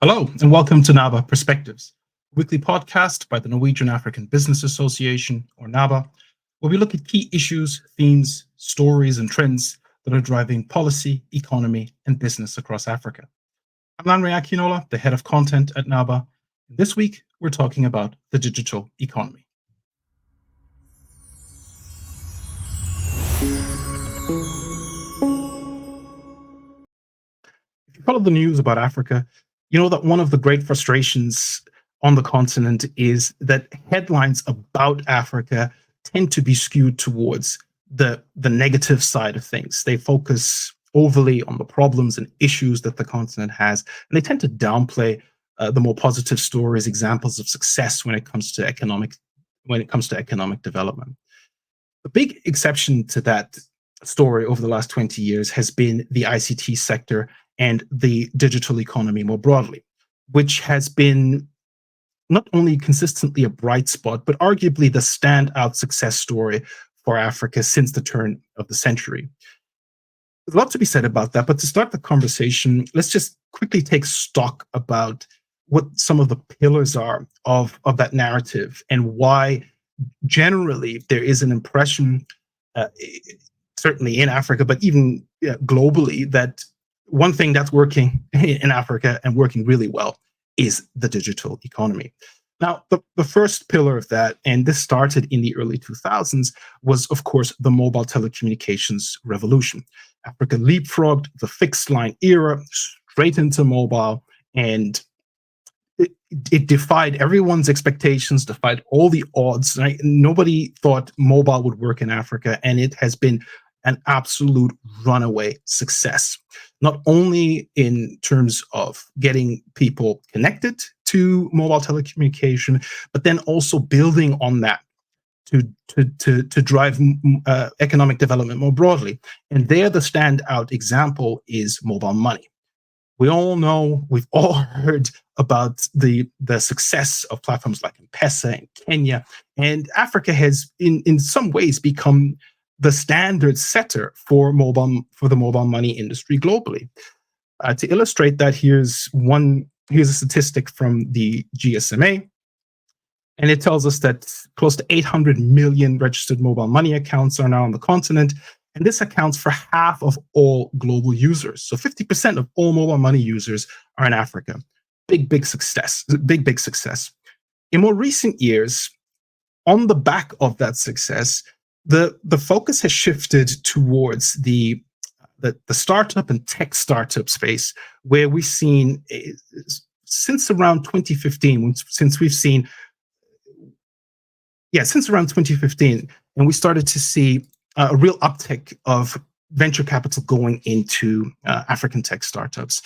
Hello, and welcome to NABA Perspectives, a weekly podcast by the Norwegian-African Business Association, or NABA, where we look at key issues, themes, stories, and trends that are driving policy, economy, and business across Africa. I'm Lanre Akinola, the head of content at NABA. This week, we're talking about the digital economy. If you follow the news about Africa, you know that one of the great frustrations on the continent is that headlines about Africa tend to be skewed towards the negative side of things. They focus overly on the problems and issues that the continent has, and they tend to downplay the more positive stories, examples of success when it comes to economic development. The big exception to that story over the last 20 years has been the ICT sector and the digital economy more broadly, which has been not only consistently a bright spot, but arguably the standout success story for Africa since the turn of the century. There's a lot to be said about that, but to start the conversation, let's just quickly take stock about what some of the pillars are of that narrative and why generally there is an impression, certainly in Africa, but even globally, that one thing that's working in Africa and working really well is the digital economy. Now, the first pillar of that, and this started in the early 2000s, was, of course, the mobile telecommunications revolution. Africa leapfrogged the fixed line era straight into mobile, and it defied everyone's expectations, defied all the odds. Right? Nobody thought mobile would work in Africa, and it has been an absolute runaway success, not only in terms of getting people connected to mobile telecommunication, but then also building on that to drive economic development more broadly. And there, the standout example is mobile money. We all know, we've all heard about the success of platforms like M-Pesa in Kenya, and Africa has, in some ways, become the standard setter for the mobile money industry globally. To illustrate that, here's a statistic from the GSMA, and it tells us that close to 800 million registered mobile money accounts are now on the continent, and this accounts for half of all global users. So 50% of all mobile money users are in Africa. Big success. Big success. In more recent years, on the back of that success, the focus has shifted towards the startup and tech startup space, where we've seen since around 2015, since around 2015, and we started to see a real uptick of venture capital going into African tech startups.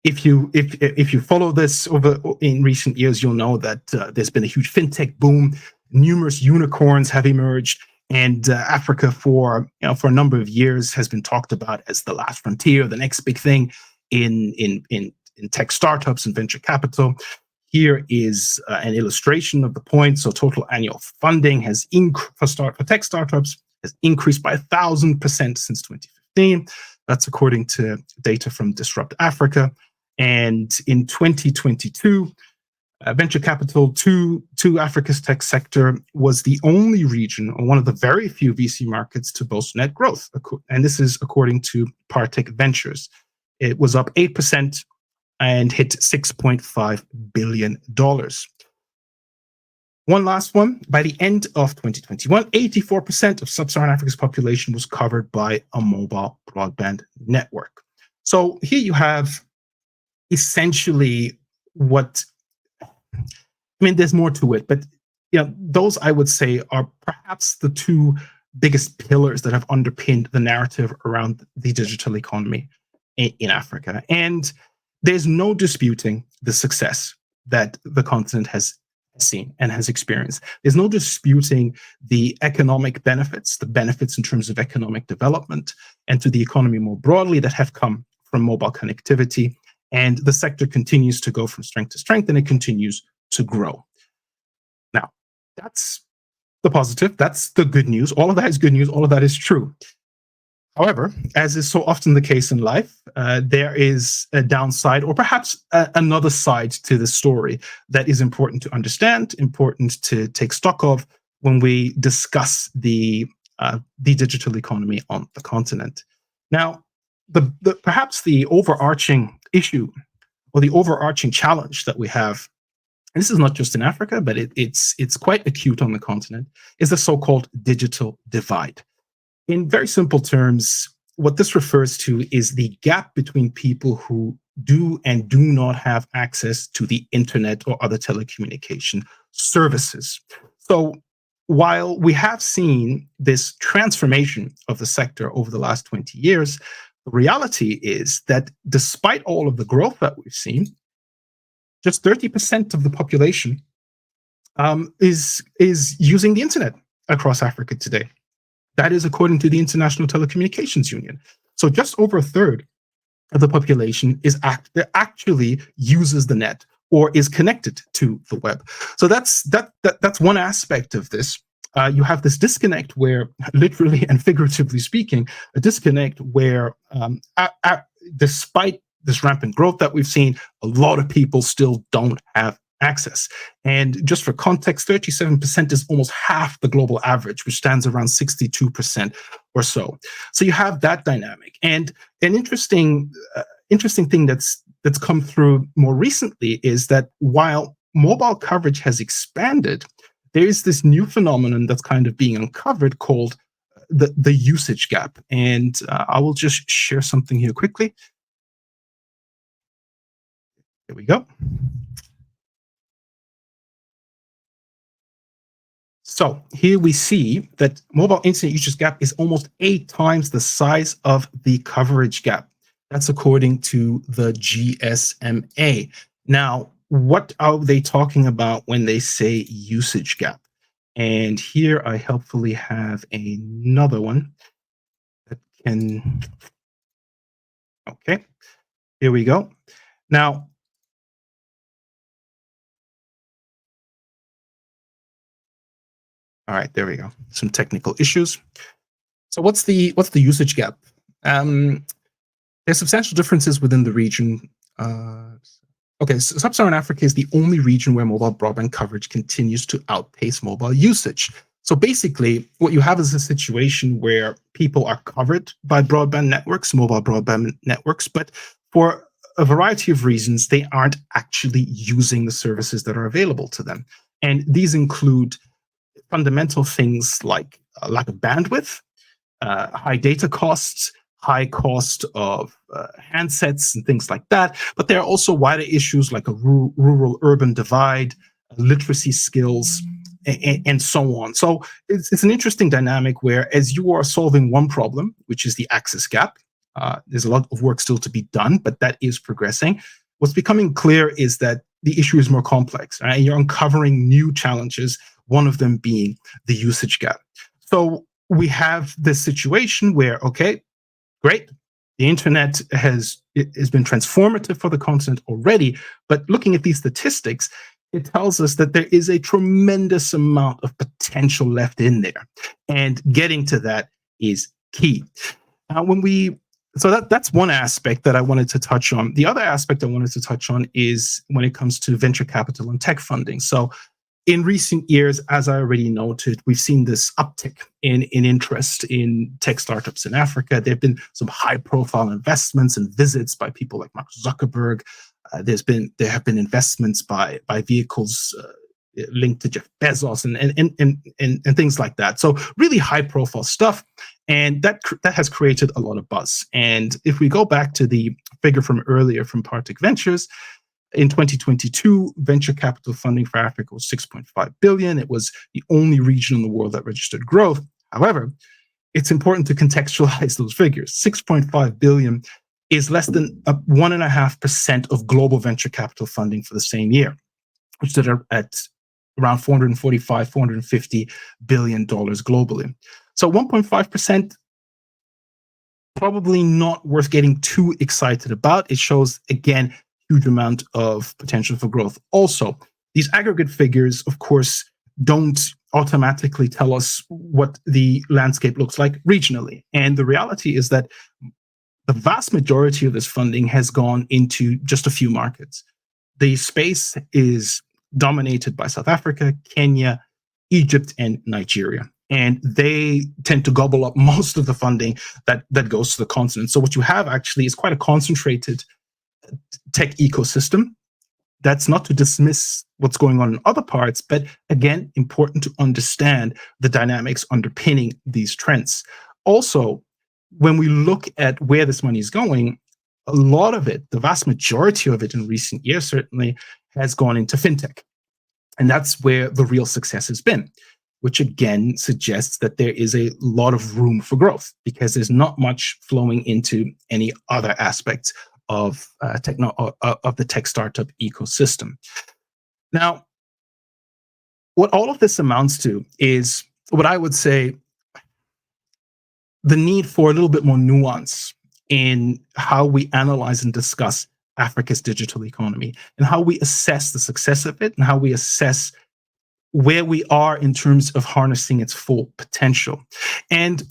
If you follow this in recent years, you'll know that there's been a huge fintech boom. Numerous unicorns have emerged, and Africa for a number of years has been talked about as the last frontier, the next big thing in tech startups and venture capital. Here is an illustration of the point. So total annual funding has for tech startups has increased by 1,000% since 2015. That's according to data from Disrupt Africa. And in 2022, venture capital to Africa's tech sector was the only region, or one of the very few VC markets, to boast net growth. And this is according to Partech Ventures. It was up 8% and hit $6.5 billion. One last one. By the end of 2021, 84% of sub-Saharan Africa's population was covered by a mobile broadband network. So here you have essentially there's more to it, but those, I would say, are perhaps the two biggest pillars that have underpinned the narrative around the digital economy in Africa. And there's no disputing the success that the continent has seen and has experienced. There's no disputing the economic benefits, the benefits in terms of economic development and to the economy more broadly that have come from mobile connectivity. And the sector continues to go from strength to strength, and it continues to grow. Now, that's the positive. That's the good news. All of that is good news. All of that is true. However, as is so often the case in life, there is a downside or perhaps another side to the story that is important to understand, important to take stock of when we discuss the digital economy on the continent. Now, perhaps the overarching issue or the overarching challenge that we have, and this is not just in Africa, but it's quite acute on the continent, is the so-called digital divide. In very simple terms, what this refers to is the gap between people who do and do not have access to the internet or other telecommunication services. So while we have seen this transformation of the sector over the last 20 years, the reality is that despite all of the growth that we've seen, just 30% of the population is using the internet across Africa today. That is according to the International Telecommunications Union. So just over a third of the population actually uses the net or is connected to the web. So that's one aspect of this. You have this disconnect where, literally and figuratively speaking, a disconnect where, despite this rampant growth that we've seen, a lot of people still don't have access. And just for context, 37% is almost half the global average, which stands around 62% or so. So you have that dynamic. And an interesting thing that's come through more recently is that while mobile coverage has expanded, there is this new phenomenon that's kind of being uncovered called the usage gap. And I will just share something here quickly. There we go. So here we see that mobile internet usage gap is almost 8 times the size of the coverage gap. That's according to the GSMA. Now, what are they talking about when they say usage gap? And here I helpfully have another one that can, okay, here we go. Now, all right, there we go. Some technical issues. So what's the usage gap? There's substantial differences within the region. Okay, so Sub-Saharan Africa is the only region where mobile broadband coverage continues to outpace mobile usage. So basically, what you have is a situation where people are covered by broadband networks, mobile broadband networks, but for a variety of reasons, they aren't actually using the services that are available to them. And these include fundamental things like lack of bandwidth, high data costs, high cost of handsets and things like that. But there are also wider issues like a rural-urban divide, literacy skills, and so on. So it's an interesting dynamic where as you are solving one problem, which is the access gap, there's a lot of work still to be done, but that is progressing. What's becoming clear is that the issue is more complex, right? You're uncovering new challenges, one of them being the usage gap. So we have this situation where, okay, great, the internet has been transformative for the continent already, but looking at these statistics, it tells us that there is a tremendous amount of potential left in there, and getting to that is key. Now, that's one aspect that I wanted to touch on. The other aspect I wanted to touch on is when it comes to venture capital and tech funding. So in recent years, as I already noted, we've seen this uptick in interest in tech startups in Africa. There have been some high-profile investments and visits by people like Mark Zuckerberg. There have been investments by vehicles linked to Jeff Bezos and things like that. So really high-profile stuff, and that has created a lot of buzz. And if we go back to the figure from earlier from Partic Ventures, in 2022, venture capital funding for Africa was 6.5 billion. It was the only region in the world that registered growth. However, it's important to contextualize those figures. 6.5 billion is less than 1.5% of global venture capital funding for the same year, which stood at around $450 billion globally. So 1.5%, probably not worth getting too excited about. It shows, again, huge amount of potential for growth. Also, these aggregate figures, of course, don't automatically tell us what the landscape looks like regionally. And the reality is that the vast majority of this funding has gone into just a few markets. The space is dominated by South Africa, Kenya, Egypt, and Nigeria. And they tend to gobble up most of the funding that goes to the continent. So what you have actually is quite a concentrated tech ecosystem. That's not to dismiss what's going on in other parts, but again, important to understand the dynamics underpinning these trends. Also, when we look at where this money is going, a lot of it, the vast majority of it in recent years certainly, has gone into fintech. And that's where the real success has been, which again suggests that there is a lot of room for growth because there's not much flowing into any other aspects of of the tech startup ecosystem. Now, what all of this amounts to is what I would say the need for a little bit more nuance in how we analyze and discuss Africa's digital economy and how we assess the success of it and how we assess where we are in terms of harnessing its full potential. And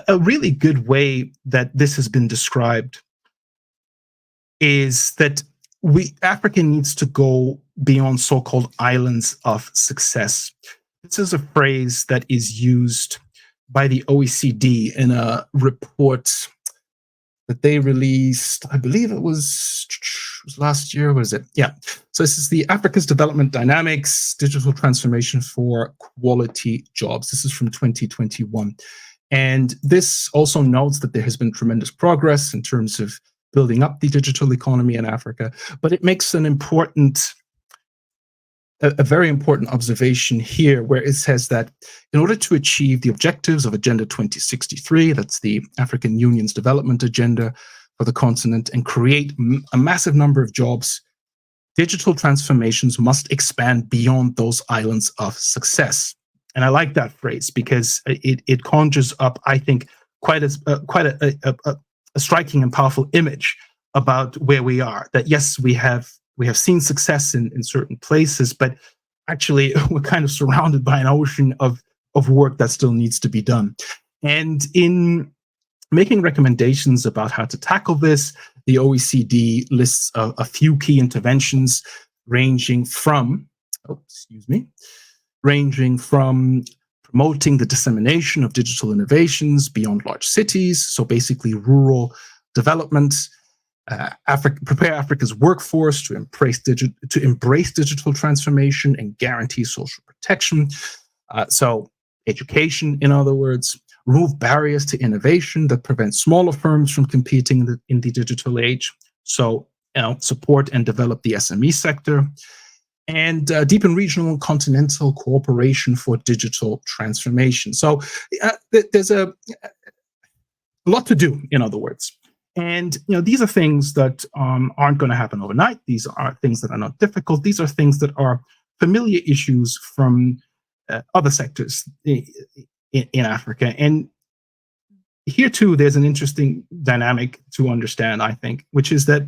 a really good way that this has been described is that Africa needs to go beyond so-called islands of success. This is a phrase that is used by the OECD in a report that they released, I believe it was last year, was it? Yeah. So this is the Africa's Development Dynamics, Digital Transformation for Quality Jobs. This is from 2021. And this also notes that there has been tremendous progress in terms of building up the digital economy in Africa, but it makes a very important observation here where it says that in order to achieve the objectives of Agenda 2063, that's the African Union's development agenda for the continent, and create a massive number of jobs, digital transformations must expand beyond those islands of success. And I like that phrase because it conjures up, I think, quite a striking and powerful image about where we are. That yes, we have seen success in certain places, but actually we're kind of surrounded by an ocean of work that still needs to be done. And in making recommendations about how to tackle this, the OECD lists a few key interventions ranging from promoting the dissemination of digital innovations beyond large cities, so basically rural development, prepare Africa's workforce to embrace digital transformation and guarantee social protection. So education, in other words, remove barriers to innovation that prevent smaller firms from competing in the digital age. So support and develop the SME sector, and deepen regional and continental cooperation for digital transformation. So there's a lot to do, in other words. And these are things that aren't going to happen overnight. These are things that are not difficult. These are things that are familiar issues from other sectors in Africa. And here too, there's an interesting dynamic to understand, I think, which is that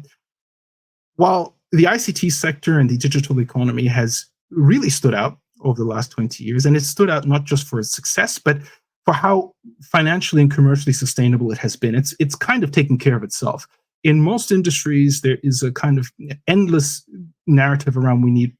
while the ICT sector and the digital economy has really stood out over the last 20 years, and it stood out not just for its success, but for how financially and commercially sustainable it has been. It's kind of taken care of itself. In most industries, there is a kind of endless narrative around we need,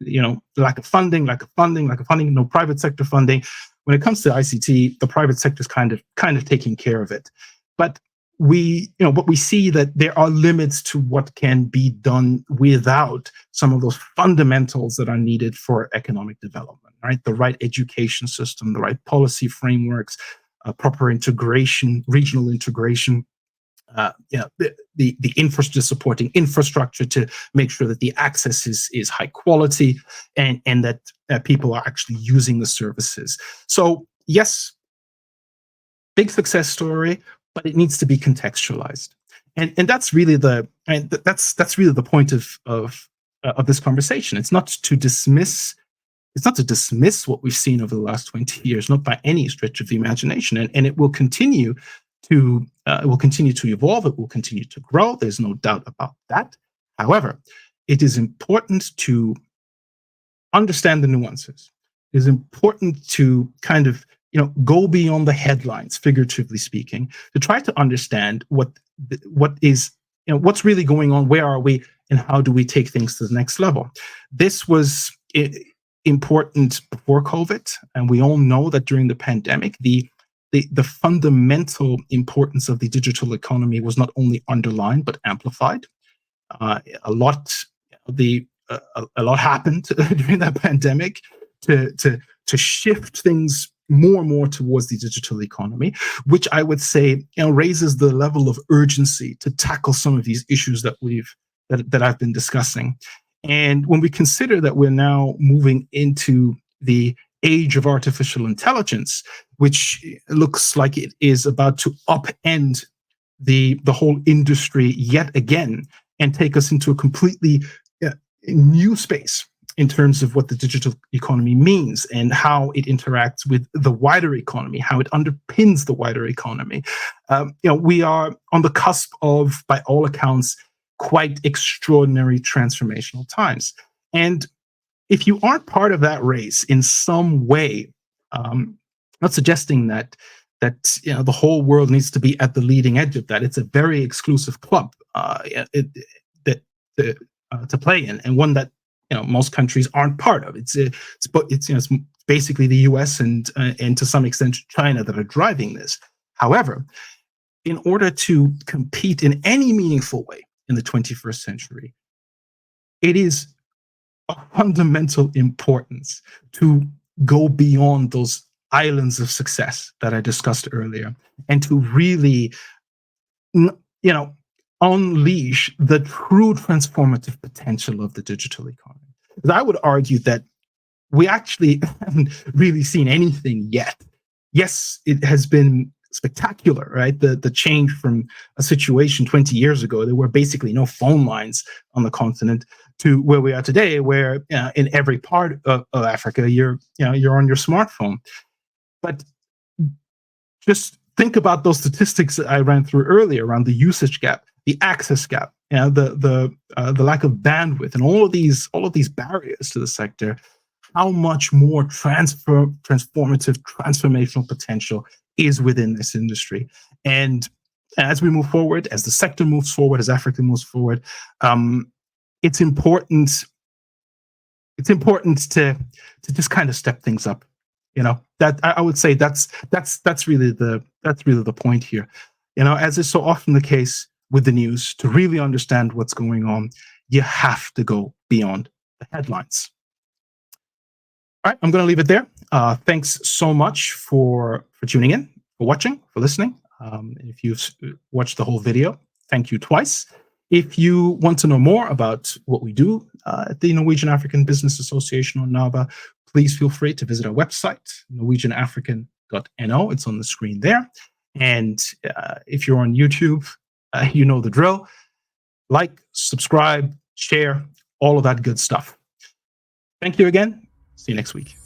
lack of funding, no private sector funding. When it comes to ICT, the private sector is kind of taking care of it. But we see that there are limits to what can be done without some of those fundamentals that are needed for economic development, right? The right education system, the right policy frameworks, proper integration, regional integration, the supporting infrastructure to make sure that the access is high quality and that people are actually using the services. So yes, big success story, but it needs to be contextualized, and that's really the point of this conversation. It's not to dismiss what we've seen over the last 20 years, not by any stretch of the imagination, and it will continue to evolve. It will continue to grow. There's no doubt about that. However, it is important to understand the nuances, is important to kind of go beyond the headlines, figuratively speaking, to try to understand what is what's really going on, where are we, and how do we take things to the next level. This was important before COVID, and we all know that during the pandemic, the fundamental importance of the digital economy was not only underlined but amplified. A lot a lot happened during that pandemic to shift things more and more towards the digital economy, which I would say raises the level of urgency to tackle some of these issues that I've been discussing. And when we consider that we're now moving into the age of artificial intelligence, which looks like it is about to upend the whole industry yet again and take us into a completely new space in terms of what the digital economy means and how it interacts with the wider economy, how it underpins the wider economy. We are on the cusp of, by all accounts, quite extraordinary transformational times. And if you aren't part of that race in some way, not suggesting that the whole world needs to be at the leading edge of that. It's a very exclusive club to play in, and one that most countries aren't part of. It's basically the U.S. and to some extent China that are driving this. However, in order to compete in any meaningful way in the 21st century, it is of fundamental importance to go beyond those islands of success that I discussed earlier, and to really, unleash the true transformative potential of the digital economy. Because I would argue that we actually haven't really seen anything yet. Yes, it has been spectacular, right? The change from a situation 20 years ago, there were basically no phone lines on the continent, to where we are today, where in every part of Africa, you're on your smartphone. But just think about those statistics that I ran through earlier around the usage gap, the access gap, the lack of bandwidth, and all of these barriers to the sector. How much more transformative, transformational potential is within this industry. And as we move forward, as the sector moves forward, as Africa moves forward, it's important to just kind of step things up. That I would say that's really the point here. As is so often the case with the news, to really understand what's going on, you have to go beyond the headlines. All right, I'm going to leave it there. Thanks so much for tuning in, for watching, for listening. If you've watched the whole video, thank you twice. If you want to know more about what we do at the Norwegian African Business Association, or NABA, please feel free to visit our website, norwegian-african.no. It's on the screen there. And if you're on YouTube, you know the drill. Like, subscribe, share, all of that good stuff. Thank you again. See you next week.